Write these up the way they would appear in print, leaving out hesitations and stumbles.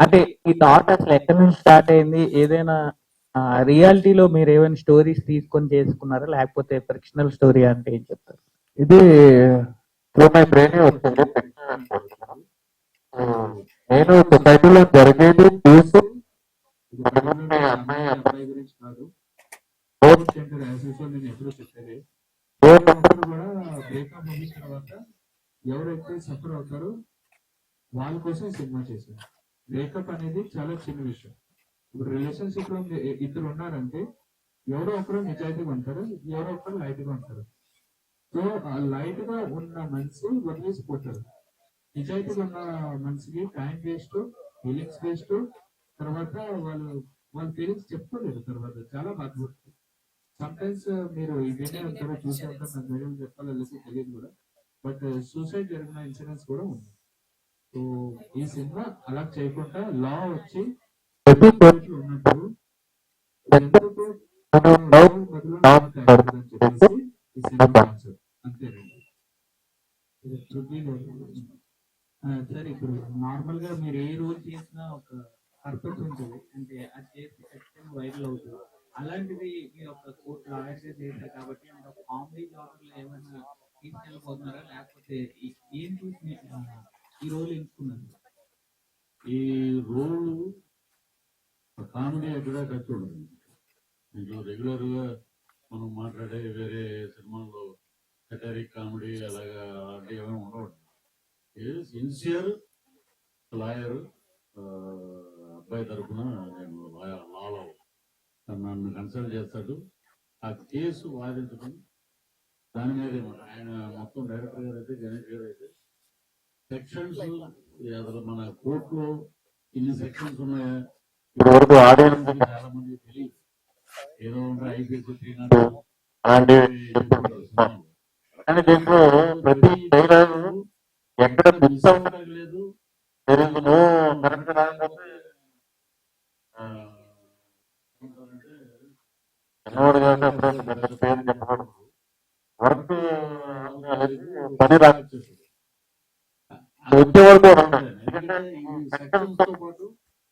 అంటే ఈ థాట్ అసలు ఎక్కడి నుంచి స్టార్ట్ అయింది? ఏదైనా రియాలిటీలో మీరు ఏమైనా స్టోరీస్ తీసుకొని చేసుకున్నారా? లేకపోతే ఫిక్షనల్ స్టోరీ అంటే ఏం చెప్తారు? ఇది త్రూ మై బ్రెయిన్ వచ్చింది. నేను సొసైటీలో జరిగేది చూసి ఇది పర్టికులర్గా అమ్మాయి అబ్బాయి గురించి కాదు, బోత్ జెండర్ యాజ్ యూజువల్ నేను ఎప్పుడూ చెప్పేది. ఏ ఒక్కరు కూడా బ్రేకప్ అయిన తర్వాత ఎవరైతే సఫర్ అవుతారో వాళ్ళ కోసం ఈ సినిమా చేశారు. బ్రేకప్ అనేది చాలా చిన్న విషయం. ఇప్పుడు రిలేషన్షిప్ లో ఇద్దరు ఉన్నారంటే ఎవరో ఒకరు నిజాయితీగా ఉంటారు, ఎవరో ఒకరు లైట్ గా ఉంటారు. సో ఆ లైట్ గా ఉన్న మనిషి వదిలేసిపోతారు. నిజాయితీగా ఉన్న మనిషికి టైం వేస్ట్, ఫీలింగ్స్ వేస్ట్, తర్వాత వాళ్ళ ఫీలింగ్స్ చెప్పుకోలేరు. తర్వాత చాలా బాధపడుతుంది. సమ్ టైమ్స్ మీరు ఇదేనే ఉంటారో చూసే ఉంటారు, నాకు ధైర్యం చెప్పాలో లేదో తెలియదు కూడా. బట్ సూసైడ్ జరిగిన ఇన్సిడెంట్స్ కూడా ఉంది. సో ఈ సినిమా అలా చేయకుండా లా వచ్చి ప్రతి కోర్టులో ఉన్నప్పుడు ఎందుకు లవ్ బదులు నాట్ అని చెప్పేసి ఈ సినిమా కాన్సెప్ట్ అంతేనండి. సార్ ఇప్పుడు నార్మల్ గా మీరు ఏ రోల్ చేసినా ఒక పర్పస్ ఉంటుంది, అంటే అది చేసి ఖచ్చితంగా వైరల్ అవుతుంది. అలాంటిది మీరు ఒక కోర్టు లాయర్ చేశారు కాబట్టి అంటే ఒక కామెడీ జానర్ లో ఏమైనా తీసుకెళ్ళిపోతున్నారా, లేకపోతే ఏం చూసి ఈ రోల్ ఎంచుకున్నారు? ఈ రోల్ కామెడీ ఎక్కడ ఖర్చు ఉంటుంది. ఇంట్లో రెగ్యులర్ గా మనం మాట్లాడే వేరే సినిమాల్లో సెటరిక్ కామెడీ అలాగా అలాంటివి ఏమైనా ఉండవు. సిన్సియర్ లాయర్, అబ్బాయి తరఫున నేను లాలో నన్ను కన్సల్ట్ చేస్తాడు. ఆ కేసు వాదించడం దాని మీద ఆయన మొత్తం డైరెక్టర్ గారు అయితే గణేష్ గారు అయితే సెక్షన్స్ అసలు మన కోర్టులో ఇన్ని సెక్షన్స్ ఉన్నాయా ఇప్పటి వరకు ఆడియన్స్ చాలా మంది తెలియదు. ఏదో ఉంటే ఐపీసీ 300 అలాంటివి. కానీ దీంట్లో ప్రతి డైలాగ్ ఎక్కడ మిస్ అవ్వలేదు. తెలుగులో కరెక్ట్ రాకపోతే చిన్నవాడు కాబట్టి అప్పుడు పెద్ద పేరు చెప్పకూడదు. వర్క్ పని రాకొచ్చేసి వచ్చే వరకు ఎందుకంటే ఈ సెక్షన్స్ తో పాటు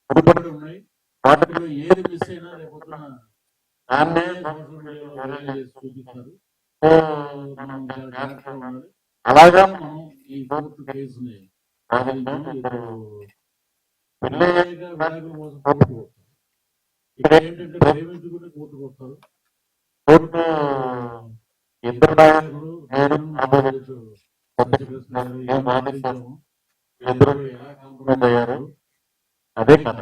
ముడిపడి ఉన్నాయి. వాటిలో ఏది మిస్ అయినా రేపొద్దున దాన్ని సోషల్ మీడియాలో వైరల్ చేసి చూపిస్తారు. మనం చాలా జాగ్రత్తగా ఉండాలి. అలాగా మనం ఈ కోర్టు కేసుని పెళ్ళి విడాకుల కోసం కోర్టుకు వస్తారు. ఇక్కడ ఏంటంటే ప్రేమించుకుని కోర్టుకు వస్తారు. కోర్టు ఇద్దరు నాయకుడు నేను ఆపోజిట్ సత్యకృష్ణ గారు ఏం వాదించాము, ఇద్దరు ఎలా కాంప్రమైజ్ అయ్యారు, అదే కథ.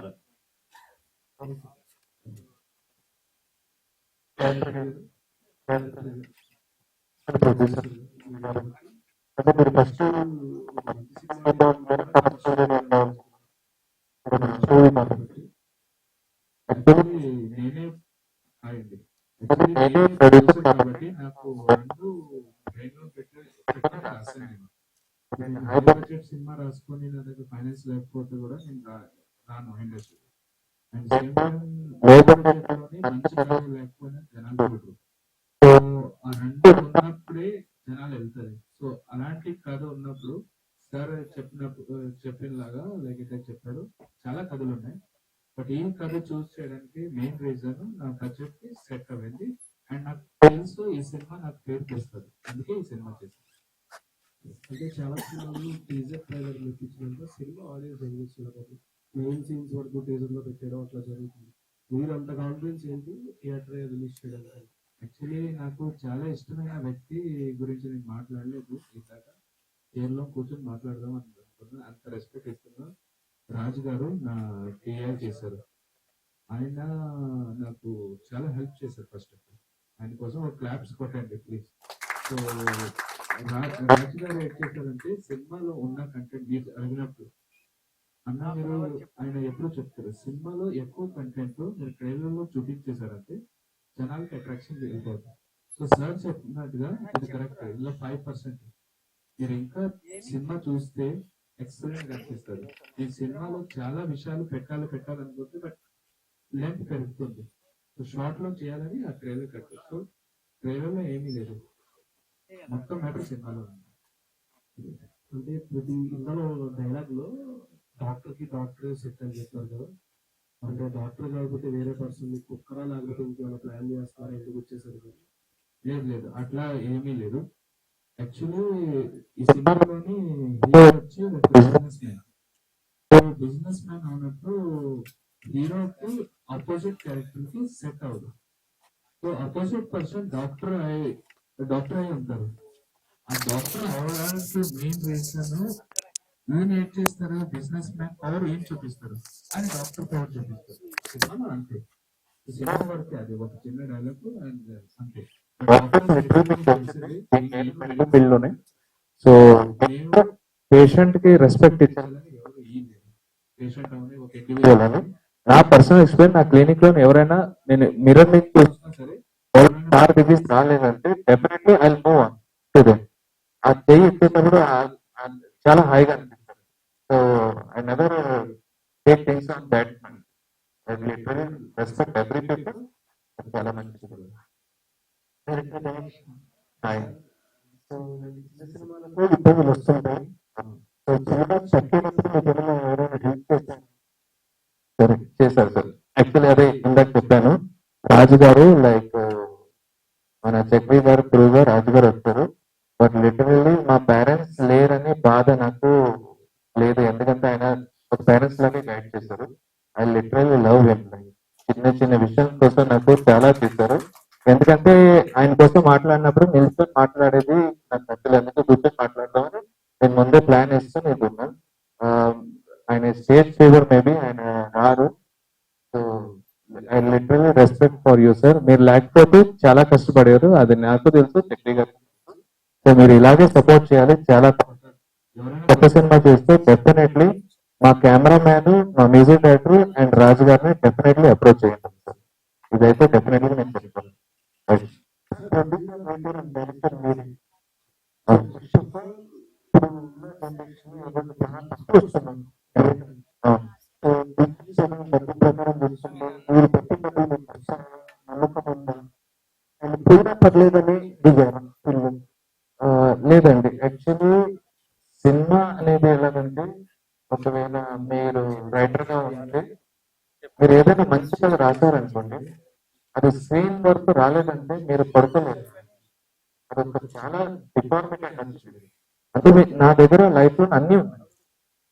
ప్రొడ్యూసర్ అంటే మీరు ఫస్ట్ నేనే అయింది. నేనే ప్రొడ్యూసర్ కాబట్టి నాకు రెండు బ్రెయిన్ లో పెట్టి రాశాను. నేను హై బడ్జెట్ సినిమా రాసుకొని నా దగ్గర ఫైనాన్స్ లేకపోతే కూడా నేను రాను ఇండస్ట్రీ. అండ్ సేమ్ టైం లో బడ్జెట్ లోని మంచి కథ లేకపోయినా జనాలు చూడరు. సో ఆ రెండు ఉన్నప్పుడే జనాలు వెళ్తారు. సో అలాంటి కథ ఉన్నప్పుడు సార్ చెప్పినలాగా లైక్ అయితే చెప్పారు, చాలా కథలు ఉన్నాయి. బట్ ఈ కథ చూస్ చేయడానికి మెయిన్ రీజన్ నా బడ్జెట్ కి సెట్ అవ్వింది. అండ్ నాకు తెలుసు ఈ సినిమా నాకు పేరు తెస్తుంది, అందుకే ఈ సినిమా చేశాను. అంటే చాలా సినిమాలు టీజర్ ట్రైలర్ ఇప్పించినంత సినిమా ఆడియన్స్ ఏం చేస్తున్నారు, మెయిన్ సీన్స్ వరకు టీజర్ లో పెట్టడం అట్లా జరుగుతుంది. మీరు అంత కాన్ఫిడెన్స్ ఏంటి థియేటర్ రిలీజ్ చేయడానికి? యాక్చువల్లీ నాకు చాలా ఇష్టమైన వ్యక్తి గురించి నేను మాట్లాడలేదు ఇందాక. కేరళలో కూర్చొని మాట్లాడదాం అనుకుంటున్నా. అంత రెస్పెక్ట్ ఇస్తున్నా. రాజు గారు నా టీఆర్ చేశారు. ఆయన నాకు చాలా హెల్ప్ చేశారు. ఫస్ట్ ఆయన కోసం ఒక క్లాప్స్ కొట్టండి ప్లీజ్. సో రాజు గారు ఏం చేశారంటే సినిమాలో ఉన్న కంటెంట్ మీరు అడిగినప్పుడు అన్న మీరు ఆయన ఎప్పుడు చెప్తారు, సినిమాలో ఎక్కువ కంటెంట్ మీరు ట్రైలర్ లో చూపించేశారంటే జనాలకి అట్రాక్షన్ వెళ్ళిపోతుంది. సో సార్ చెప్పినట్టుగా ఇది కరెక్ట్. ఇందులో 5% మీరు ఇంకా సినిమా చూస్తే ఎక్సలెంట్ అనిపిస్తుంది. ఈ సినిమాలో చాలా విషయాలు పెట్టాలనుకుంటే బట్ లెంత్ పెరుగుతుంది. సో షార్ట్ లో చేయాలని ఆ ట్రైలర్ కట్టారు. సో ట్రైలర్ లో ఏమీ లేదు, మొత్తం మ్యాటర్ సినిమాలో ఉంది. అంటే ప్రతి ఇందులో డైలాగ్ లో డాక్టర్ కి డాక్టరే సెట్ అని చెప్పారు కదా, అంటే డాక్టర్ కాకపోతే వేరే పర్సన్ మీకు కుక్కరా లేకపోతే ఇంకేమైనా ప్లాన్ చేస్తారా, ఎందుకు వచ్చేసరికి? లేదు లేదు, అట్లా ఏమీ లేదు. యాక్చువల్లీ ఈ సినిమాలోని హీరో వచ్చి ఒక బిజినెస్ మ్యాన్. బిజినెస్ మ్యాన్ అన్నట్టు హీరోకి ఆపోజిట్ క్యారెక్టర్ కి సెట్ అవ్వదు. సో ఆపోజిట్ పర్సన్ డాక్టర్ అయి ఉంటారు. ఆ డాక్టర్ అవడానికి మెయిన్ రీజన్ ఈయన ఏం చేస్తారు, బిజినెస్ మ్యాన్ పవర్ ఏం చూపిస్తారు అని డాక్టర్ పవర్ చూపిస్తారు. సినిమాలో అంతే, ఈ సినిమా వరకే, అది ఒక చిన్న డైలాగ్ అండ్ అంతే. ఫీల్డ్ లోనే. సో పేషెంట్ కి రెస్పెక్ట్ ఇచ్చాలని ఎవరు ఇయ్యలేదు. పేషెంట్ అనేది ఒక ఇవ్వాలని నా పర్సనల్ ఎక్స్పీరియన్స్, నా క్లినిక్ లో ఎవరైనా నేను మిర్రర్ నుంచి చూసినా సరే స్టార్ డిజీజ్ రాలేదంటే definitely I move on to them. ఆ చెయ్యి ఇచ్చేటప్పుడు చాలా హాయిగా అనిపిస్తుంది. So I never take things on bad. I literally respect every people. చాలా మంచిది. హాయ్. సో సినిమాలకు ఇబ్బందులు వస్తుంటాయి. సో సినిమా తప్పినప్పుడు మీకు ఏమైనా ఎవరైనా హెల్ప్ చేస్తారు? సరే చేశారు సార్. యాక్చువల్లీ అదే ఇందాక చెప్పాను, రాజు గారు లైక్ మన చక్రి గారు, గురువు గారు, రాజు గారు వచ్చారు. బట్ లిటరల్లీ మా పేరెంట్స్ లేరనే బాధ నాకు లేదు, ఎందుకంటే ఆయన ఒక పేరెంట్స్ లాగే గైడ్ చేశారు. I literally love him. చిన్న చిన్న విషయం కోసం నాకు చాలా చేశారు. ఎందుకంటే ఆయన కోసం మాట్లాడినప్పుడు నిల్చొని మాట్లాడేది నాకు నచ్చలేదు, ఎందుకు కూర్చొని మాట్లాడదామని నేను ముందే ప్లాన్ వేస్తూ నేను ఉన్నాను. ఆయన స్టేజ్ ఫీవర్ మేబీ ఆయన రారు. So I literally respect for you sir. మీరు లేకపోతే చాలా కష్టపడారు, అది నాకు తెలుసు, చక్రి గారు. సో మీరు ఇలాగే సపోర్ట్ చేయాలి. చాలా కొత్త సినిమా చేస్తే డెఫినెట్లీ మా కెమెరా మ్యాన్, మా మ్యూజిక్ డైరెక్టర్ అండ్ రాజు గారిని డెఫినెట్లీ అప్రోచ్ చేయండి సార్. ఇదైతే డెఫినెట్లీ నేను చెప్తాను. పర్లేదని దిగారు. లేదండి, యాక్చువల్లీ సినిమా అనేది ఎలాగంటే, ఒకవేళ మీరు రైటర్ గా ఉంటే మీరు ఏదైనా మంచి కథ రాశారనుకోండి, అది స్క్రీన్ వరకు రాలేదంటే మీరు పడుకోలేదు. అదొక చాలా డిపార్ట్మెంట్ అనిపిస్తుంది. అంటే నా దగ్గర లైఫ్ లో అన్ని ఉన్నాయి,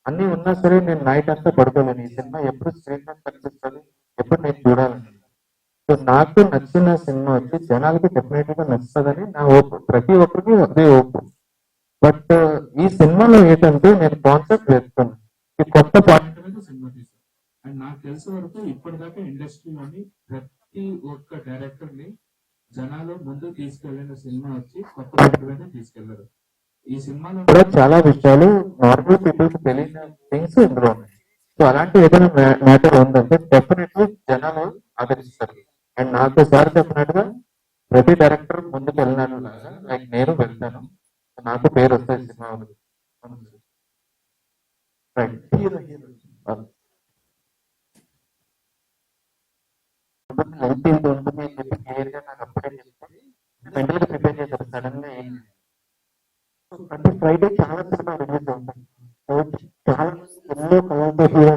అన్ని ఉన్నా సరే నేను నైట్ అంతా పడుకోలేను. ఈ సినిమా ఎప్పుడు స్క్రీన్ మీద కనిపిస్తుంది, ఎప్పుడు నేను చూడాలని. సో నాకు నచ్చిన సినిమా వచ్చి జనాలకి డెఫినెట్ గా నచ్చుతుందని నా ఓపు, ప్రతి ఒక్కరికి అదే ఓపు. బట్ ఈ సినిమాలో ఏంటంటే నేను కాన్సెప్ట్ వేస్తున్నాను, ఈ కొత్త పాయింట్ మీద సినిమా తీశారు. అండ్ నాకు తెలిసే వరకు ఇప్పటిదాకా ఇండస్ట్రీలోని ప్రతి ఒక్క డైరెక్టర్ ని జనాలు ముందు తీసుకెళ్లిన సినిమా వచ్చి కొత్త పాయింట్ మీద తీసుకెళ్లారు. ఈ సినిమాలో కూడా చాలా విషయాలు నార్మల్ పీపుల్ కి తెలియని థింగ్స్ ఇందులో ఉన్నాయి. సో అలాంటి ఏదైనా మ్యాటర్ ఉందంటే డెఫినెట్లీ జనాలు ఆదరిస్తారు. అండ్ నాకు సార్ చెప్పినట్టుగా ప్రతి డైరెక్టర్ ముందుకు వెళ్ళినట్టు లైక్ నేను వెళ్తాను, నాకు పేరు వస్తుంది సినిమా. ఉంటుంది అని చెప్పి క్లియర్ గా నాకు అప్పుడే చెప్తే మెంటల్ గా ప్రిపేర్ చేశారు. సడన్ గా అంటే ఫ్రైడే చాలా సినిమా రిలీజ్ అవుతాయి, చాలా ఎన్నో కళలతో హీరో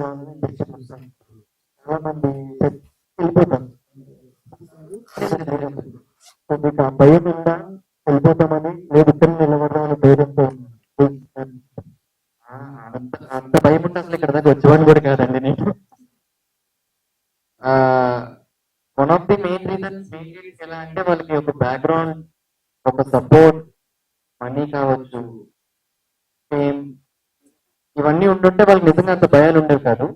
చాలా మంది వెళ్ళిపోతారు. మీకు ఆ భయం ఉందా వెళ్ళిపోతామని, లేదు ఇక్కడ నిలబడదామని ధైర్యంతో అంత భయం ఉంటే అసలు ఇక్కడ దాకా వచ్చేవాడిని కూడా కాదండి నేను. One of the main reasons ఎలా అంటే వాళ్ళకి ఒక బ్యాక్గ్రౌండ్, ఒక సపోర్ట్, మనీ కావచ్చు, ఫేమ్, ఇవన్నీ ఉంటుంటే వాళ్ళకి నిజంగా అంత భయాలు ఉండేవి కాదు.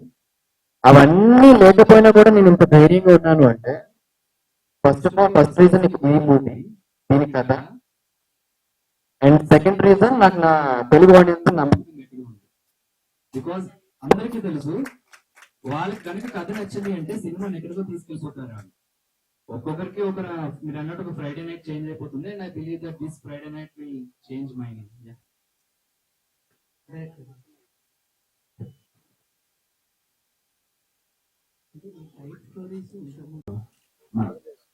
అవన్నీ లేకపోయినా కూడా నేను ఇంత ధైర్యంగా ఉన్నాను అంటే first of all first reason ఈ మూవీ, దీని కథ. అండ్ సెకండ్ రీజన్ నాకు నా తెలుగు ఆడియన్స్ నమ్మకం. బికాస్ అందరికీ తెలుసు, వాళ్ళకి కనుక కథ నచ్చింది అంటే సినిమాని ఎక్కడికో తీసుకెళ్ళిపోతారు వాళ్ళు. ఒక్కొక్కరికి ఒక మీరు అన్నట్టు ఒక ఫ్రైడే నైట్ చేంజ్ అయిపోతుంది. And I believe that this Friday night will change my name.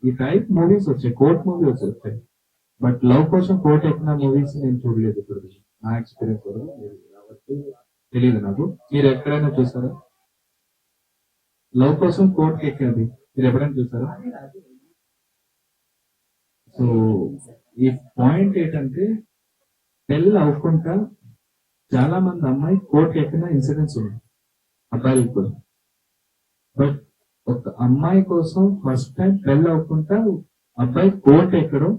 ఈ టైప్ మూవీస్ వచ్చాయి, కోర్ట్ మూవీ వచ్చాయి, బట్ లవ్ కోసం కోర్ట్ ఎక్కిన మూవీస్ నేను చూడలేదు ఇప్పుడు నా ఎక్స్పీరియన్స్ కూడా. కాబట్టి తెలియదు నాకు. మీరు ఎక్కడైనా చూసారా? లవ్ కోసం కోర్టుకి ఎక్కింది మీరు ఎప్పుడైనా చూసారా? సో ఈ పాయింట్ ఏంటంటే పెళ్ళి అవ్వకుండా చాలా మంది అమ్మాయి కోర్టు ఎక్కిన ఇన్సిడెంట్స్ ఉన్నాయి అబ్బాయిలకు కూడా. బట్ ఒక అమ్మాయి కోసం ఫస్ట్ టైం పెళ్ళి అవ్వకుండా అబ్బాయి కోర్టు ఎక్కడం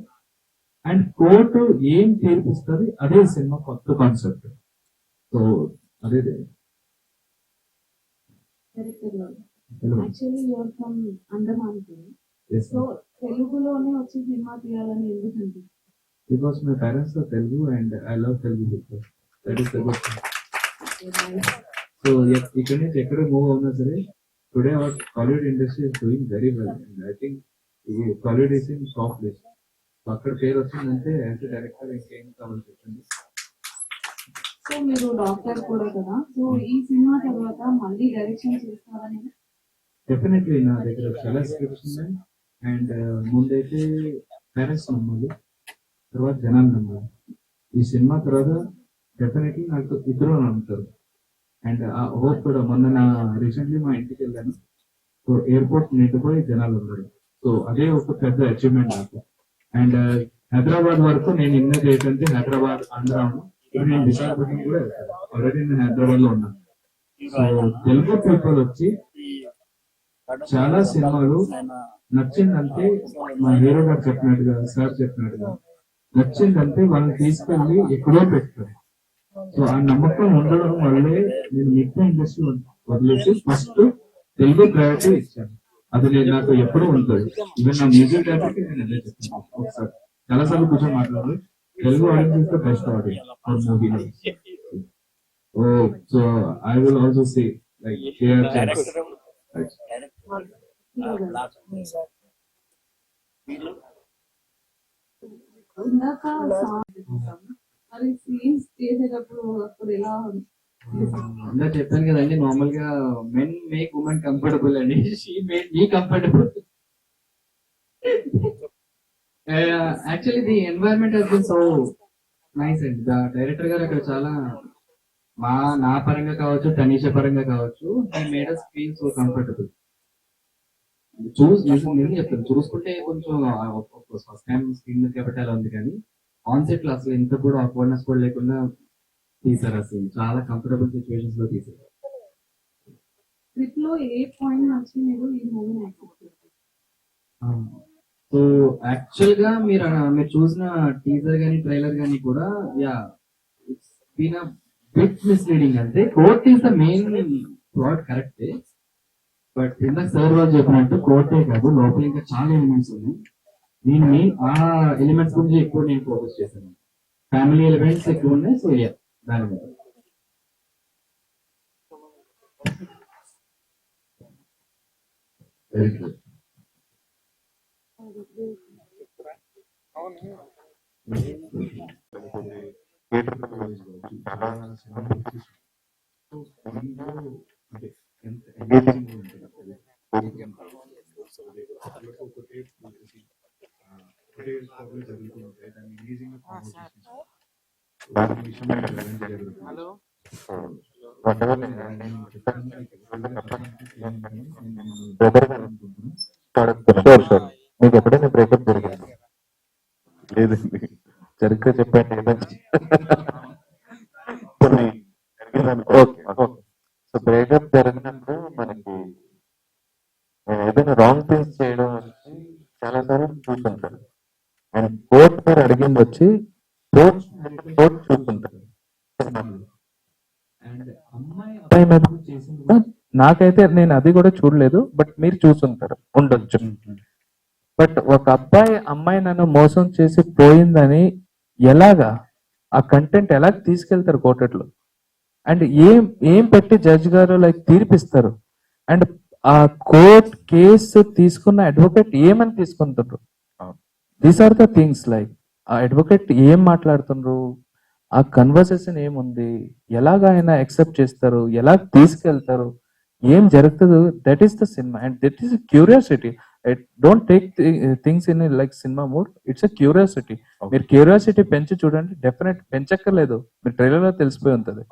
అండ్ కోర్టు ఏం తీర్పిస్తుంది అదే సినిమా కొత్త కాన్సెప్ట్. సో అదే actually you're from Andaman. So తెలుగులోనే వచ్చి సినిమా తీయాలని ఎందుకంటే because my parents are Telugu and I love Telugu people. That is the good thing. So ఇక్కడ నుంచి ఎక్కడ మూవ్ అవునా సరే today our Kollywood industry is doing very well and I think Kollywood is in top list. So అక్కడ పేరు వచ్చిందంటే యాజ్ డైరెక్టర్ ఇంకేం కావాలి చెప్పండి. సో మీరు డాక్టర్ కూడా కదా, సో ఈ సినిమా తర్వాత మళ్ళీ డైరెక్షన్ చేస్తారని? డెఫినెట్లీ నా దగ్గర చాలా స్క్రిప్ట్స్ ఉన్నాయి అండ్ ముందైతే పేరెంట్స్ నమ్మాలి, తర్వాత జనాలు నమ్మాలి. ఈ సినిమా తర్వాత డెఫినెట్లీ నాకు ఇద్దరు నమ్ముతారు అండ్ ఆ హోప్ కూడా. మొన్న నా రీసెంట్లీ మా ఇంటికి వెళ్ళాను, సో ఎయిర్పోర్ట్ నిండిపోయి జనాలు ఉన్నారు. సో అదే ఒక పెద్ద అచీవ్మెంట్ నాకు. అండ్ హైదరాబాద్ వరకు నేను ఇన్నది ఏంటంటే హైదరాబాద్ ఆంధ్రాను ఇప్పుడు నేను విశాఖపట్నం కూడా వెళ్తాను. ఆల్రెడీ నేను హైదరాబాద్ లో ఉన్నాను. సో తెలుగు పీపుల్ వచ్చి చాలా సినిమాలు నచ్చిందంటే మా హీరో గారు చెప్పినట్టుగా సార్ చెప్పినట్టుగా నచ్చిందంటే వాళ్ళని తీసుకెళ్ళి ఎక్కడో పెడతారు. సో ఆ నమ్మకం ఉండడం వల్లే నేను మిగతా ఇండస్ట్రీ వదిలేసి ఫస్ట్ తెలుగు ప్రయారిటీ ఇచ్చాను. అది నేను నాకు ఎప్పుడూ ఉంటుంది. ఈవెన్ నా మ్యూజిక్ డైరెక్టర్కి నేను అదే చెప్తాను. ఒకసారి చాలాసార్లు కూర్చొని మాట్లాడాలి, Telugu audience is the best audience for movie. So I will also say like share chance. ఇందాక మరి సీన్స్ చేసేటప్పుడు అప్పుడు ఎలా ఇందా చెప్పాను కదండి, నార్మల్ గా మెన్ మేక్ ఉమెన్ కంఫర్టబుల్ అండి, she made me comfortable. Actually the environment has been so nice అండి. డైరెక్టర్ గారు అక్కడ చాలా నా పరంగా కావచ్చు, తనీష పరంగా కావచ్చు, he made us feel so comfortable. నేను చెప్తాను, చూసుకుంటే కొంచెం ఫస్ట్ టైం స్క్రీన్ మీద పెట్టాలి ఉంది, కానీ ఆన్ సెట్ లో అసలు ఇంత కూడా ఆక్వర్డ్నెస్ కూడా లేకుండా తీసారు. అసలు చాలా కంఫర్టబుల్ సిచ్యువేషన్స్ లో తీసారు. ట్రిప్ లో ఏ పాయింట్ నుంచి మీరు ఈ మూవీని యాక్సెప్ట్ చేస్తారు? సో యాక్చువల్ గా మీరు చూసిన టీజర్ గానీ ట్రైలర్ గానీ కూడా yeah it's been a bit misleading. అంటే court is the main plot కరెక్టే, బట్ ఇందాక సార్ వాళ్ళు చెప్పినట్టు కోర్టే కాదు, లోపల ఇంకా చాలా ఎలిమెంట్స్ ఉన్నాయి. నేను మెయిన్ ఆ ఎలిమెంట్స్ గురించి ఎక్కువ నేను ఫోకస్ చేశాను. ఫ్యామిలీ ఎలిమెంట్స్ ఎక్కువ ఉన్నాయి. సో యా దాని మీద వెరీ గుడ్. Sure sure. మీకు ఎప్పుడైనా బ్రేకప్ జరిగింది? లేదండి, సరిగ్గా చెప్పండి. Okay okay. సో బ్రేకప్ జరిగినప్పుడు మనకి ఏదైనా రాంగ్ థింగ్స్ చేయడం వచ్చి చాలా సార్లు చూస్తుంటారు. అండ్ కోర్ట్ మీరు అడిగింది వచ్చి కోర్ట్ చూస్తుంటారు. అండ్ అమ్మాయి అబ్బాయి మీద చేసింది నాకైతే నేను అది కూడా చూడలేదు, బట్ మీరు చూసుంటారు ఉండొచ్చు. బట్ ఒక అబ్బాయి అమ్మాయి నన్ను మోసం చేసి పోయిందని ఎలాగా ఆ కంటెంట్ ఎలా తీసుకెళ్తారు కోర్టులో, అండ్ ఏం పెట్టి జడ్జ్ గారు లైక్ తీర్పిస్తారు, అండ్ ఆ కోర్ట్ కేసు తీసుకున్న అడ్వకేట్ ఏమని తీసుకుంటారు. These are the things like ఆ అడ్వకేట్ ఏం మాట్లాడుతున్నారు, ఆ కన్వర్సేషన్ ఏముంది, ఎలాగ ఆయన యాక్సెప్ట్ చేస్తారు, ఎలా తీసుకెళ్తారు, ఏం జరుగుతుందో. That is the cinema and that is curiosity. Don't take things in like cinema mood. It's a curiosity. మీరు క్యూరియాసిటీ పెంచి చూడండి, డెఫినెట్ పెంచక్కర్లేదు, మీరు ట్రైలర్ లో తెలిసిపోయి ఉంటుంది.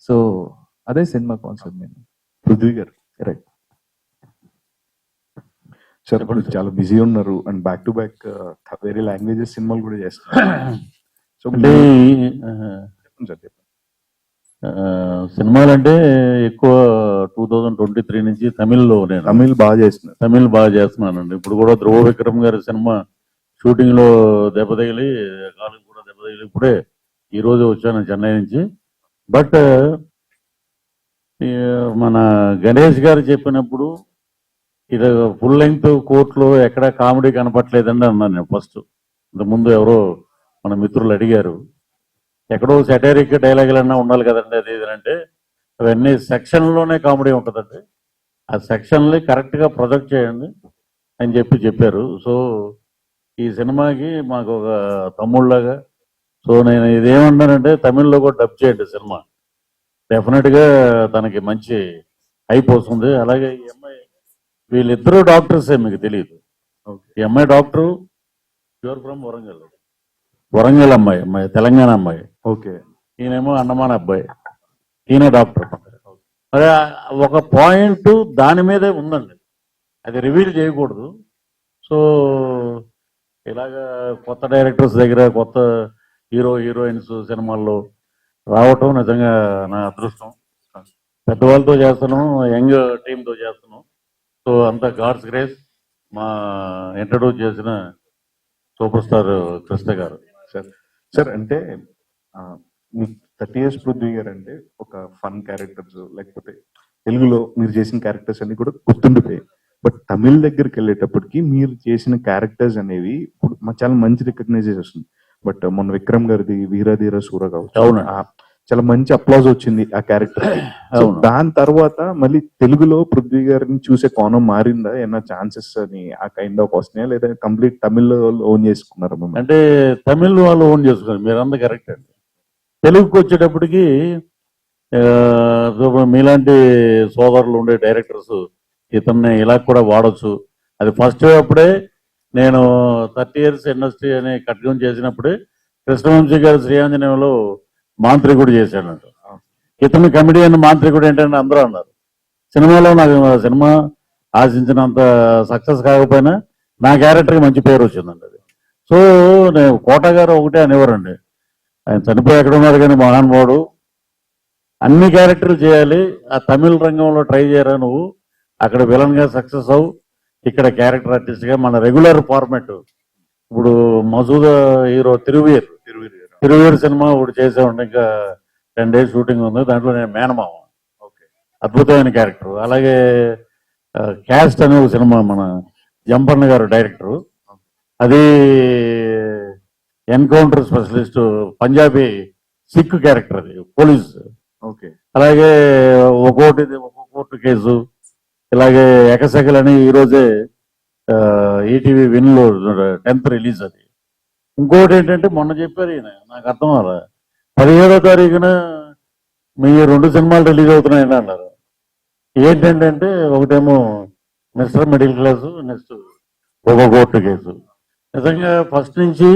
సో అదే సినిమా కాన్సెప్ట్ నేను. పృథ్వీ గారు రైట్. సార్ ఇప్పుడు చాలా బిజీ ఉన్నారు అండ్ బ్యాక్ టు బ్యాక్ వేరే లాంగ్వేజెస్ సినిమాలు కూడా చేస్తున్నారు. సో అంటే చెప్పండి సార్, చెప్పండి. సినిమాలు అంటే ఎక్కువ 2023 నుంచి తమిళ్లో నేను తమిళ్ బాగా చేస్తున్నారు. తమిళ్ బాగా చేస్తున్నానండి. ఇప్పుడు కూడా ధ్రువ విక్రమ్ గారి సినిమా షూటింగ్ లో దెబ్బతగిలి, కాలుకి కూడా దెబ్బతగిలి ఇప్పుడే ఈ రోజు వచ్చాను చెన్నై నుంచి. బట్ మన గణేష్ గారు చెప్పినప్పుడు ఇది ఫుల్ లెంగ్త్ కోర్టులో ఎక్కడ కామెడీ కనపట్లేదండి అన్నాను నేను ఫస్ట్. ఇంతకుముందు ఎవరో మన మిత్రులు అడిగారు, ఎక్కడో సెటైరిక్ డైలాగులన్నా ఉండాలి కదండి అది ఇది అంటే, అవన్నీ సెక్షన్లోనే కామెడీ ఉంటుందండి. ఆ సెక్షన్ని కరెక్ట్గా ప్రొజెక్ట్ చేయండి అని చెప్పారు. సో ఈ సినిమాకి మాకు ఒక తమ్ముళ్ళగా, సో నేను ఇదేమన్నానంటే తమిళ్లో కూడా డబ్ చేయండి సినిమా, డెఫినెట్గా తనకి మంచి హైప్ వస్తుంది. అలాగే ఈ అమ్మాయి, వీళ్ళిద్దరూ డాక్టర్సే, మీకు తెలియదు. ఈ అమ్మాయి డాక్టరు, ప్యూర్ ఫ్రమ్ వరంగల్ అమ్మాయి, తెలంగాణ అమ్మాయి. ఓకే. ఈయనేమో అండమాన్ అబ్బాయి, ఈయన డాక్టర్. మరి ఒక పాయింట్ దాని మీదే ఉందండి, అది రివీల్ చేయకూడదు. సో ఇలాగా కొత్త డైరెక్టర్స్ దగ్గర కొత్త హీరోయిన్స్ సినిమాల్లో రావటం నిజంగా నా అదృష్టం. పెద్దవాళ్ళతో చేస్తాను, యంగ్ టీంతో చేస్తాను. సో అంతా గాడ్స్ గ్రేస్. మా ఇంట్రడ్యూస్ చేసిన సూపర్ స్టార్ కృష్ణ గారు. సార్ అంటే మీ 30 years పృథ్వీ గారు అంటే ఒక ఫన్ క్యారెక్టర్స్, లేకపోతే తెలుగులో మీరు చేసిన క్యారెక్టర్స్ అన్ని కూడా గుర్తుండిపోయాయి. బట్ తమిళ్ దగ్గరికి వెళ్ళేటప్పటికి మీరు చేసిన క్యారెక్టర్స్ అనేవి ఇప్పుడు చాలా మంచి రికగ్నైజేషన్ వస్తుంది. బట్ మొన్న విక్రమ్ గారిది వీరధీర సూర కావచ్చు, అవును, చాలా మంచి అప్లాజ్ వచ్చింది ఆ క్యారెక్టర్. దాని తర్వాత మళ్ళీ తెలుగులో పృథ్వీ గారిని చూసే కోణం మారిందా? ఏమన్నా ఛాన్సెస్ అని ఆ కైండ్ ఆఫ్ వస్తున్నాయా, లేదా కంప్లీట్ తమిళ్ ఓన్ చేసుకున్నారా మిమ్మల్ని? అంటే తమిళ్ వాళ్ళు ఓన్ చేసుకున్నారు, మీరంతా కరెక్ట్ అండి. తెలుగుకి వచ్చేటప్పటికి మీలాంటి సోదరులు ఉండే డైరెక్టర్స్ ఇతన్ని ఇలా కూడా వాడచ్చు. అది ఫస్ట్ అప్పుడే నేను 30 years ఇండస్ట్రీ అనే కట్గం చేసినప్పుడే కృష్ణవంశీ గారు శ్రీఆంజనేయంలో మాంత్రికుడు చేశాడు. ఇతను కమెడియన్ మాంత్రికుడు ఏంటంటే అందరూ అన్నారు. సినిమాలో నాకు సినిమా ఆశించినంత సక్సెస్ కాకపోయినా నా క్యారెక్టర్కి మంచి పేరు వచ్చిందండి అది. సో నేను కోట గారు ఒకటే అనేవారండి, ఆయన చనిపోయి ఎక్కడ ఉన్నారు కానీ మహానుభావుడు, అన్ని క్యారెక్టర్లు చేయాలి, ఆ తమిళ రంగంలో ట్రై చేయరా నువ్వు, అక్కడ విలన్గా సక్సెస్ అవ్వు, ఇక్కడ క్యారెక్టర్ ఆర్టిస్ట్గా మన రెగ్యులర్ ఫార్మాట్. ఇప్పుడు మసూద హీరో తిరువీర్ సినిమా ఒకటి చేసామంటే ఇంకా 10 days షూటింగ్ ఉంది, దాంట్లో నేను మేనమామ, అద్భుతమైన క్యారెక్టర్. అలాగే క్యాస్ట్ అనే ఒక సినిమా మన జంపన్న గారు డైరెక్టరు, అది encounter specialist, Punjabi Sikh character, అది పోలీస్. ఓకే. అలాగే ఒక్కొక్క కోర్టు కేసు, ఇలాగే ఎకసెకలని ఈరోజే ఈటీవీ విన్లో 10th రిలీజ్ అది. ఇంకోటి ఏంటంటే మొన్న చెప్పారు ఈయన, నాకు అర్థం అవ్వాలి, 17వ తారీఖున మీ 2 సినిమాలు రిలీజ్ అవుతున్నాయని అన్నారు. ఏంటంటే ఒకటేమో మిస్టర్ మిడిల్ క్లాసు, నెక్స్ట్ ఒక కోర్టు కేసు. నిజంగా ఫస్ట్ నుంచి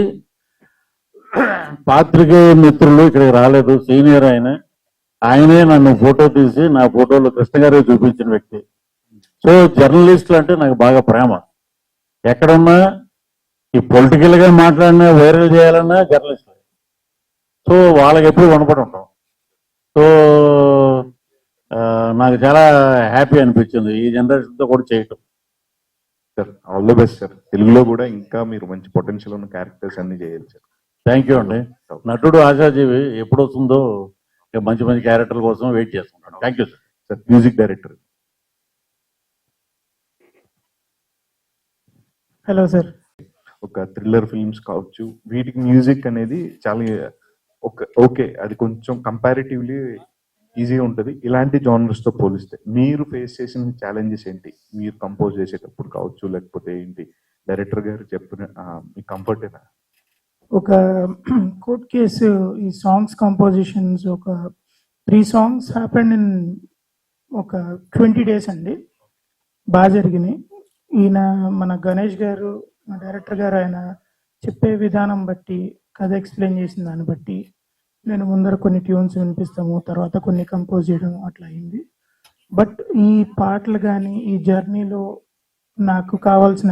పాత్రికేయ మిత్రులు ఇక్కడికి రాలేదు, సీనియర్ ఆయనే నన్ను ఫోటో తీసి నా ఫోటోలు కృష్ణ గారే చూపించిన వ్యక్తి. సో జర్నలిస్టులు అంటే నాకు బాగా ప్రేమ. ఎక్కడున్నా ఈ పొలిటికల్ గా మాట్లాడినా, వైరల్ చేయాలన్నా జర్నలిస్టులు. సో వాళ్ళకి ఎప్పుడు కనపడి ఉంటాం. సో నాకు చాలా హ్యాపీ అనిపించింది ఈ జనరేషన్తో కూడా చేయటం. Sir all the best sir. తెలుగులో కూడా ఇంకా మీరు మంచి పొటెన్షియల్ ఉన్న క్యారెక్టర్స్ అన్ని చేయాలి సార్. థ్యాంక్ యూ అండి. నటుడు ఆశాజీవి ఎప్పుడు వస్తుందో మంచి మంచి క్యారెక్టర్ల కోసం వెయిట్ చేస్తున్నాను. Thank you sir. Sir music director. Hello sir. ఒక థ్రిల్లర్ ఫిల్మ్స్ కావచ్చు, వీటికి మ్యూజిక్ అనేది చాలా ఓకే, అది కొంచెం కంపారిటివ్లీ ఈజీగా ఉంటుంది ఇలాంటి జానర్స్ తో పోలిస్తే. మీరు ఫేస్ చేసిన ఛాలెంజెస్ ఏంటి, మీరు కంపోజ్ చేసేటప్పుడు కావచ్చు, లేకపోతే ఏంటి డైరెక్టర్ గారు చెప్పిన మీ కంఫర్ట్ ఏనా? ఒక కోర్ట్ కేసు, ఈ సాంగ్స్ కంపోజిషన్స్ ఒక 3 songs హ్యాపెండ్ ఇన్ ఒక 20 days అండి. బాగా జరిగినాయి. ఈయన మన గణేష్ గారు, మా డైరెక్టర్ గారు, ఆయన చెప్పే విధానం బట్టి, కథ ఎక్స్ప్లెయిన్ చేసిన దాన్ని బట్టి నేను ముందర కొన్ని ట్యూన్స్ వినిపిస్తాము, తర్వాత కొన్ని కంపోజ్ చేయడం అట్లా అయింది. బట్ ఈ పాటలు కానీ ఈ జర్నీలో నాకు కావాల్సిన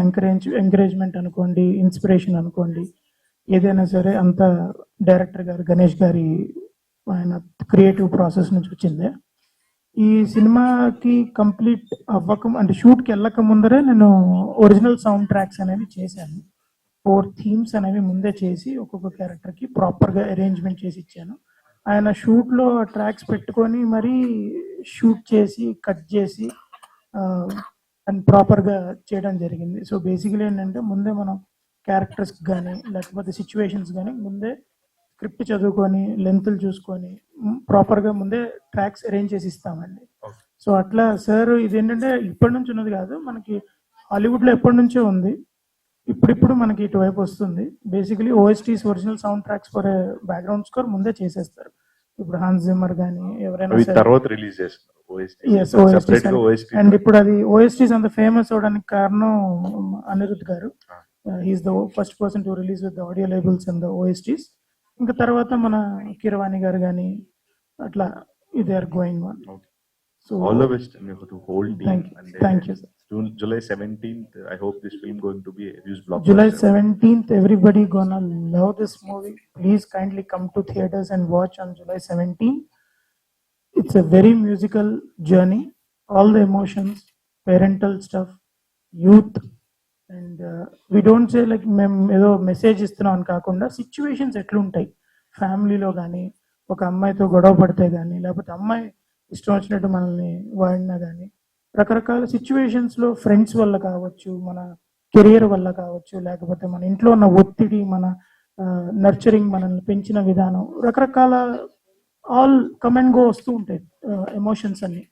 ఎంకరేజ్మెంట్ అనుకోండి, ఇన్స్పిరేషన్ అనుకోండి, ఏదైనా సరే అంతా డైరెక్టర్ గారు గణేష్ గారి ఆయన క్రియేటివ్ ప్రాసెస్ నుంచి వచ్చిందే. ఈ సినిమాకి కంప్లీట్ అంటే షూట్కి వెళ్ళక ముందరే నేను ఒరిజినల్ సౌండ్ ట్రాక్స్ అనేవి చేశాను. 4 థీమ్స్ అనేవి ముందే చేసి ఒక్కొక్క క్యారెక్టర్కి ప్రాపర్గా అరేంజ్మెంట్ చేసి ఇచ్చాను. ఆయన షూట్లో ట్రాక్స్ పెట్టుకొని మరీ షూట్ చేసి కట్ చేసి అండ్ ప్రాపర్గా చేయడం జరిగింది. సో బేసికలీ ఏంటంటే ముందే మనం క్యారెక్టర్స్కి కానీ లేకపోతే సిచ్యువేషన్స్ కానీ ముందే స్క్రిప్ట్ చదువుకొని లెంత్లు చూసుకొని ప్రాపర్గా ముందే ట్రాక్స్ అరేంజ్ చేసి ఇస్తామండి. సో అట్లా సార్ ఇదేంటంటే ఇప్పటి నుంచి ఉన్నది కాదు, మనకి హాలీవుడ్లో ఎప్పటి నుంచో ఉంది, ఇప్పుడిప్పుడు మనకి ఇటువైపు వస్తుంది. Basically OSTs original sound tracks for background score ముందే చేసేస్తారు. ఇప్పుడు హాన్స్ జిమ్మర్ కానీ ఎవరైనా తర్వాత రిలీజ్ చేస్తారు అండ్ ఇప్పుడు అది ఓఎస్టీస్ అంత ఫేమస్ అవడానికి కారణం అనిరుద్ గారు. He is the first person to release with the audio labels and the OSTs. ఇంకా తర్వాత మన కీరవాణి గారు కానీ అట్లా ఇది are going on. So all the best to whole team. Thank you, sir. July 17th, I hope this film going to be a huge blockbuster. July 17th, everybody gonna love this movie. Please kindly come to theaters and watch on July 17th. It's a very musical journey. All the emotions, parental stuff, youth, and we don't say like మేము ఏదో message ఇస్తున్నాం అని కాకుండా situations ఎట్లుంటాయి ఫ్యామిలీలో కానీ, ఒక అమ్మాయితో గొడవ పడితే కానీ, లేకపోతే అమ్మాయి ఇష్టం వచ్చినట్టు మనల్ని వాడినా కానీ, రకరకాల సిచ్యువేషన్స్లో ఫ్రెండ్స్ వల్ల కావచ్చు, మన కెరియర్ వల్ల కావచ్చు, లేకపోతే మన ఇంట్లో ఉన్న ఒత్తిడి, మన నర్చరింగ్ మనల్ని పెంచిన విధానం, రకరకాల ఆల్ కమ్ అండ్ గో వస్తూ ఉంటాయి ఎమోషన్స్ అన్ని.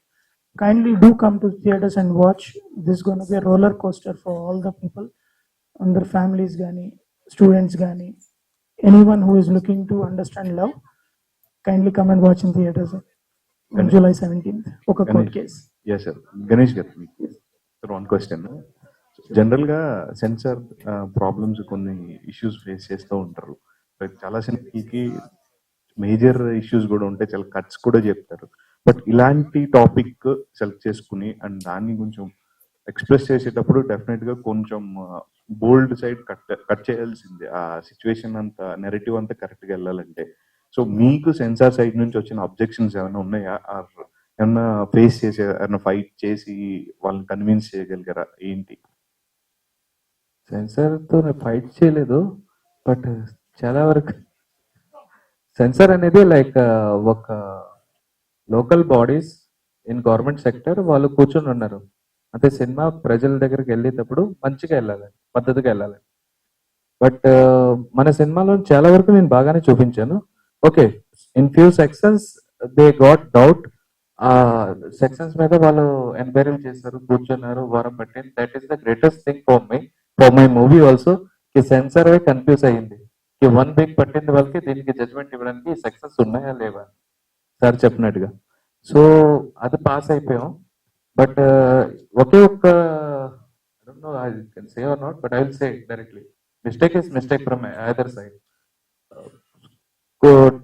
Kindly do come to theatres and watch. This gonna be roller coaster for all the people, అందరు ఫ్యామిలీస్ కానీ, స్టూడెంట్స్ కానీ, anyone who is looking to understand love, kindly come and watch in theatres. July 17th, ఒక court case. Yes sir. Ganesh గారు, sir one question. General గా censor problems కొన్ని issues face చేస్తూ ఉంటారు. చాలా సినిమాకి మేజర్ ఇష్యూస్ కూడా ఉంటాయి, చాలా కట్స్ కూడా చెప్తారు. బట్ ఇలాంటి టాపిక్ సెలెక్ట్ చేసుకుని అండ్ దాన్ని కొంచెం ఎక్స్ప్రెస్ చేసేటప్పుడు డెఫినెట్ గా కొంచెం బోల్డ్ సైడ్ కట్ చేయాల్సిందే. ఆ సిచ్యువేషన్ అంతా నెరేటివ్ అంతా కరెక్ట్ గా వెళ్ళాలంటే. సో మీకు సెన్సార్ సైడ్ నుంచి వచ్చిన అబ్జెక్షన్స్ ఏమైనా ఉన్నాయా? ఏమన్నా ఫేస్ చేసే, ఏమన్నా ఫైట్ చేసి వాళ్ళని కన్విన్స్ చేయగలిగారా ఏంటి? సెన్సార్తో నేను ఫైట్ చేయలేదు, బట్ చాలా వరకు సెన్సార్ అనేది లైక్ ఒక local bodies in government sector వాళ్ళు కూర్చొని ఉన్నారు. అంటే సినిమా ప్రజల దగ్గరికి వెళ్ళేటప్పుడు మంచిగా వెళ్ళాలి, పద్ధతిగా వెళ్ళాలి. బట్ మన సినిమాలో చాలా వరకు నేను బాగానే చూపించాను. Okay, in few sections they got doubt. ఆ సెక్షన్స్ మీద వాళ్ళు ఎంక్వైరీ చేశారు, కూర్చున్నారు, వారం పట్టింది. That is the greatest thing for my movie also. కి సెన్సార్ వై కన్ఫ్యూజ్ అయ్యింది, కి 1 వీక్ పట్టింది వాళ్ళకి దీనికి జడ్జ్మెంట్ ఇవ్వడానికి. సక్సెస్ ఉన్నాయా లేవా సార్ చెప్పినట్టుగా. సో అది పాస్ అయిపోయాం. బట్ ఒకే ఒక్క I don't know I can say or not, but I will say directly, mistake is mistake from other side.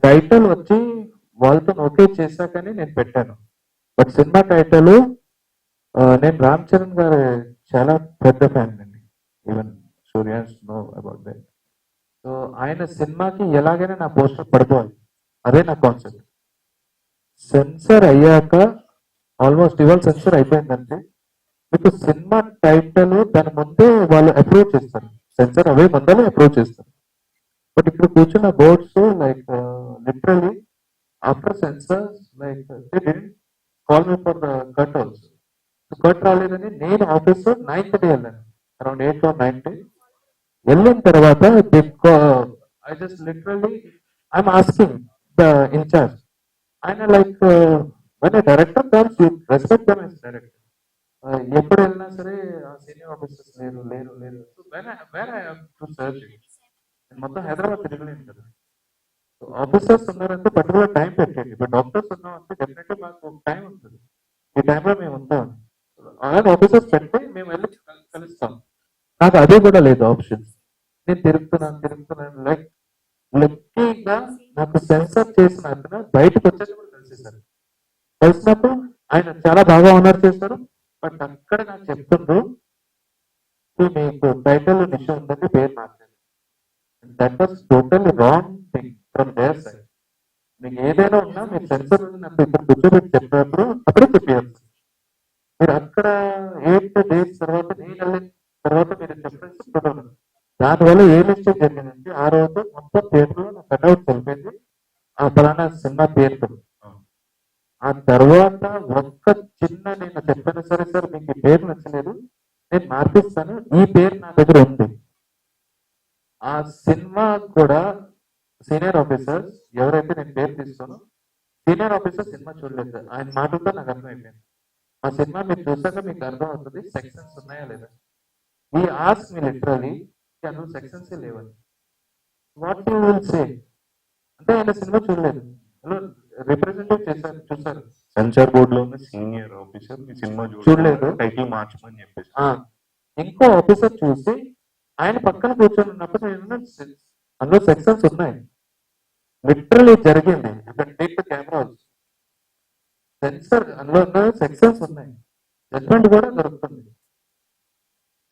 Title వచ్చి వాళ్ళతో ఓకే చేశాకని నేను పెట్టాను. బట్ సినిమా టైటిల్ నేను రామ్ చరణ్ గారు చాలా పెద్ద ఫ్యాన్ అండి, ఈవెన్ సూర్యాన్స్ నో అబౌట్ దట్. సో ఆయన సినిమాకి ఎలాగైనా నా పోస్టర్ పడిపోవాలి, అదే నా కాన్సెప్ట్. సెన్సర్ అయ్యాక ఆల్మోస్ట్ ఇవాళ సెన్సర్ అయిపోయిందంటే మీకు సినిమా టైటిల్ దాని ముందే వాళ్ళు అప్రోచ్ చేస్తారు, సెన్సర్ అవే ముందరే అప్రోచ్ చేస్తారు. బట్ ఇక్కడ కూర్చున్న boards like literally after censors like they didn't call me for cut also. Cut రాలేదని నేను ఆఫీస్ 9th డే వెళ్ళాను, అరౌండ్ 8 or 9 day. వెళ్ళిన తర్వాత I just literally I'm asking the incharge, ఆయన like when director comes you respect them as director. ఎప్పుడు వెళ్ళినా సరే ఆ సీనియర్ ఆఫీసర్స్ లేరు లేరు లేరు. So where I have to search, మొత్తం హైదరాబాద్ తిరగలేదు కదా. ఆఫీసర్స్ ఉన్నారంటే పర్టికులర్ టైం పెట్టండి, బట్ డాక్టర్స్ ఉన్నామంటే డెఫినెట్గా మాకు టైం ఉంటుంది, ఈ టైంలో మేము ఉంటాం. అలాగే ఆఫీసర్స్ పెడితే మేము వెళ్ళి కలుస్తాం. నాకు అదే కూడా లేదు ఆప్షన్. నేను తిరుగుతున్నాను లైక్ లక్కీగా నాకు సెన్సర్ చేసిన అతను బయటకు వచ్చేసి కూడా కలిసేసారు. కలిసినప్పుడు ఆయన చాలా బాగా ఆనర్ చేశారు. బట్ అక్కడ నాకు చెప్తుండ్రు మీకు టైటిల్ విషయం ఉందని పేరు మార్చారు. That was total wrong thing from their side. మీకు ఏదైనా ఉన్నా మీరు సెన్సర్ నాకు ఇక్కడ కూర్చోబెట్టి చెప్పినప్పుడు అప్పుడే చెప్పేయాలి. మీరు అక్కడ 8 days తర్వాత నేను వెళ్ళిన తర్వాత మీరు చెప్పేసి దానివల్ల ఏ మిస్టేక్ జరిగిందంటే ఆ రోజు మొత్తం పేరులో నా కట్అవుట్ చనిపోయింది ఆ ఫలానా సినిమా పేరుతో. ఆ తర్వాత ఒక్క చిన్న నేను చెప్పాను సరే సార్ మీకు ఈ పేరు నచ్చలేదు నేను మార్పిస్తాను ఈ పేరు నా దగ్గర ఉంది. ఆ సినిమా కూడా సీనియర్ ఆఫీసర్స్ ఎవరైతే నేను పేరు తీస్తానో సీనియర్ ఆఫీసర్ సినిమా చూడలేదు. ఆయన మాటలతో నాకు అర్థమైపోయింది. ఆ సినిమా మీరు చూసాక మీకు అర్థం అవుతుంది సెక్షన్స్ ఉన్నాయా లేదా. ఈ ఆస్క్ మీ లిటరలీ అందులో సెక్షన్స్ లేవని. వాట్ యూ విల్ సే అంటే ఆయన సినిమా చూడలేదు, రిప్రజెంటేటివ్ చేశారు చూసారు. సెన్సార్ బోర్డ్ లో ఉన్న సీనియర్ ఆఫీసర్ మీ సినిమా చూడలేదు. టైటిల్ మార్చమని చెప్పేసి ఇంకో ఆఫీసర్ చూసి ఆయన పక్కన కూర్చొని ఉన్నప్పుడు నేను అందులో సెక్షన్స్ ఉన్నాయి లిటరలీ జరిగింది. టేక్ ద కెమెరా సెన్సర్ అందులో సెక్షన్స్ ఉన్నాయి జడ్జ్మెంట్ కూడా దొరుకుతుంది.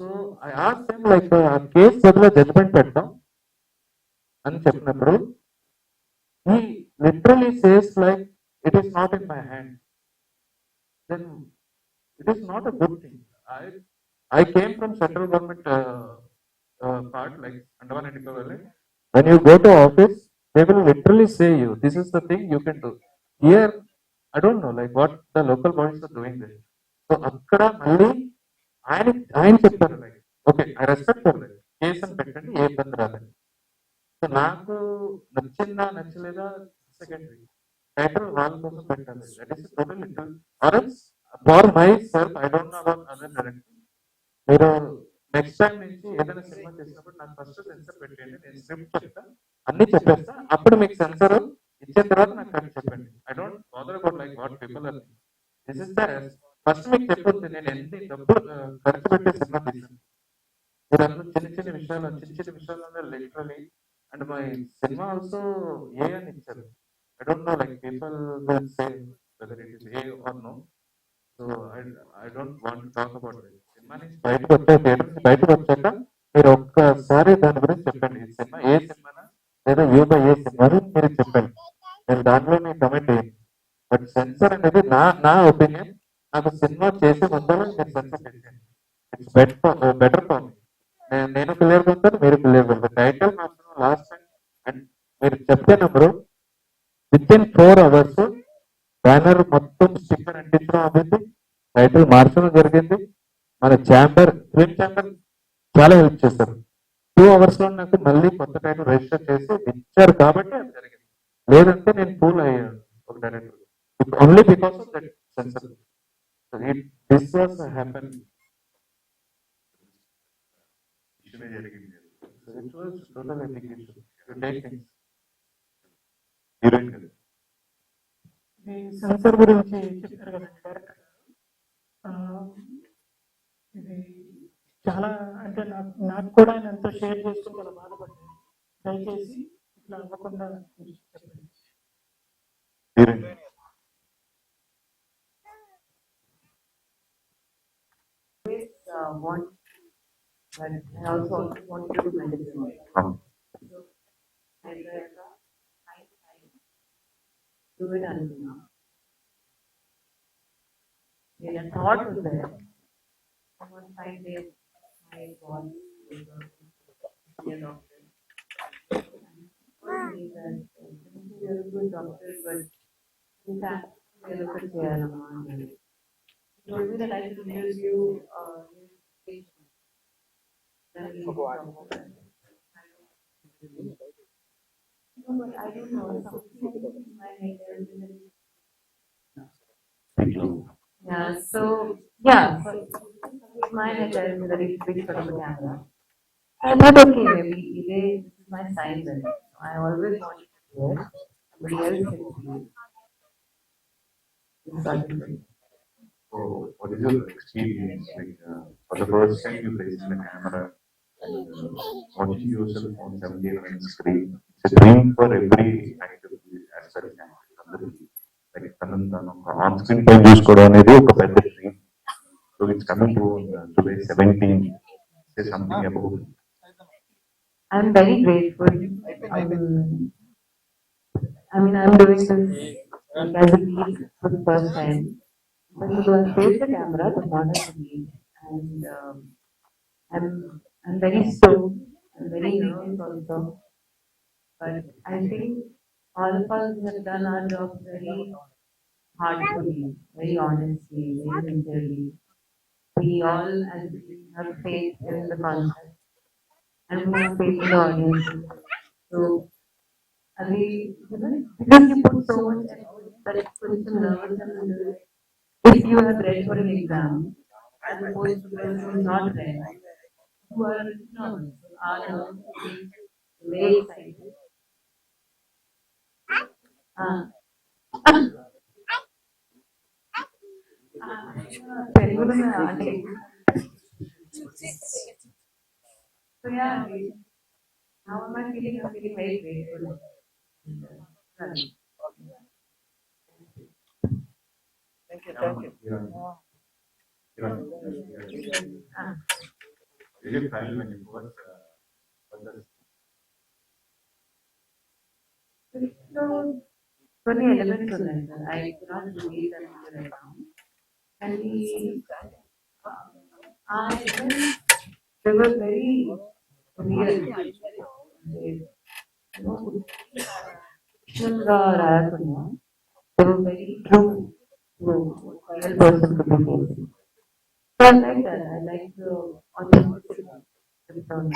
So I ask them like ఆ కేసు బదులు జడ్జ్మెంట్ పెడతాం అని చెప్పినప్పుడు he literally says like it is not in my hand. Then it is not a good thing. I came from central government part like Andaman and Nicobar. When you go to office, they will literally say you this is the thing you can do. Here I don't know like what the local bodies are doing there. So akkada malli ఆయన చెప్పారు like okay I respect for that case అని పెట్టండి ఏ ఇబ్బంది రాదండి. So నాకు నచ్చిందా నచ్చలేదా secondary title వాళ్ళ కోసం పెట్టాలి. That is total for my self I don't know about other director. మీరు నెక్స్ట్ టైం నుంచి ఏదైనా సినిమా చేసినప్పుడు నాకు ఫస్ట్ సెన్సర్ పెట్టండి నేను స్క్రిప్ట్ చెప్తా అన్ని చెప్పేస్తా అప్పుడు మీకు సెన్సర్ ఇచ్చిన తర్వాత నాకు అది చెప్పండి. I don't bother about like what people are this is the first మీకు చెప్పొద్దు నేను ఎన్ని డబ్బులు ఖర్చు పెట్టే సినిమా తీసాను. మీరు అందులో చిన్న చిన్న విషయాలు literally and my cinema also A అని ఇచ్చారు. I don't know like people will say whether it is A or no. So I don't want to talk about it. Cinema నుంచి బయటకు వచ్చాక థియేటర్ నుంచి బయటకు వచ్చాక మీరు ఒక్కసారి దాని గురించి చెప్పండి. ఈ సినిమా ఏ సినిమానా లేదా యూబై ఏ సినిమా మీరు చెప్పండి. నేను దాంట్లో మీ కమెంట్ అయ్యింది. బట్ సెన్సర్ అనేది నా ఒపీనియన్. నాకు సినిమా చేసే ముందర నేను సెన్సర్ పెట్టాను. It's better for me. నేను క్లియర్ ఉంటాను మీరు క్లియర్ ఉంటారు. టైటిల్ మాత్రం లాస్ట్ టైం అండ్ మీరు చెప్పినప్పుడు విత్ ఇన్ 4 hours బ్యానర్ మొత్తం స్టిక్కర్ అంటించడం అయింది. టైటిల్ మార్చడం జరిగింది. మన ఫిల్మ్ ఛాంబర్ చాలా హెల్ప్ చేశారు. 2 hours లో నాకు మళ్ళీ కొత్త టైటిల్ రిజిస్టర్ చేసి ఇచ్చారు కాబట్టి అది జరిగింది. లేదంటే నేను ఫూల్ అయ్యాను ఒక director only because of that sensor. This was happen. జరిగింది It was total epic issue. You take things. Heroine కదా ఈ సెన్సర్ గురించి చెప్పారు కదండి డైరెక్టర్ గారు. ఇది చాలా అంటే నాకు కూడా ఆయన ఎంతో షేర్ చేస్తూ చాలా బాధపడ్డాను. దయచేసి ఇట్లా అవ్వకుండా చెప్పండి. Heroine But I also want to do medicine. I do it until now. The thought was there. One fine day, my boss was a doctor. You're a good doctor, but in fact, you're a good man. He told me that I should interview patient. No, but I don't know. Something in my head. Yeah, so in my head there is a very big sort of a camera. I thought, okay, maybe this is my sign then. I always wanted to do it. Somebody else can see it. what is your experience like for the first time you faced the camera watching yourself on 17 screen. It's a dream for every actor, aspiring actor. Like on screen time చూసుకోవడం అనేది ఒక పెద్ద dream. So it's coming to today 17. Say something about. I'm very grateful. I mean, I'm doing this like, as a lead for the first time. But to face the camera was not as a lead. And I'm very stoked. I'm very nervous also. But I think all of us have done our job very heartfully, very honestly, very sincerely. We all, as a team, have faith in the concept and we have faith in the audience. So, because you put so much effort that it puts some nervousness. If you have read for an exam, as opposed to when you not read, you are nervous. Are nervous, very excited. తెలుగులో అంటే so yeah, how am I feeling? I'm feeling very grateful. Thank you. Is it final when you work? So, కొన్ని elements ఉన్నాయి sir. I cannot reveal them right now. And they were very real. రాయకుండా they were very true to real person could be facing. So I like that. I like the authenticity of the sound.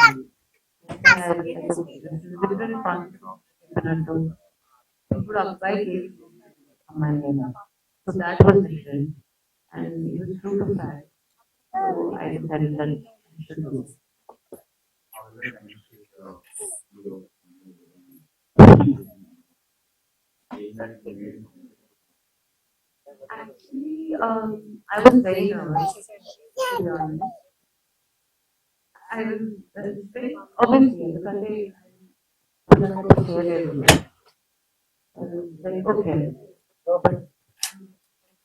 Different concepts. ఇప్పుడు అబ్బాయికి అమ్మాయి లేదా so that was different and it was true to fact so I decided that I should do actually I was very nervous to be honest. I was very obviously because like, okay, but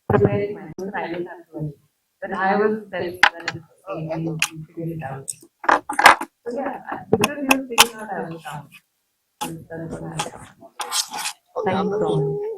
preparing myself, I didn't have to. But I was telling that and figured it out. So yeah, because you were figuring out, I was down. Thank you so much.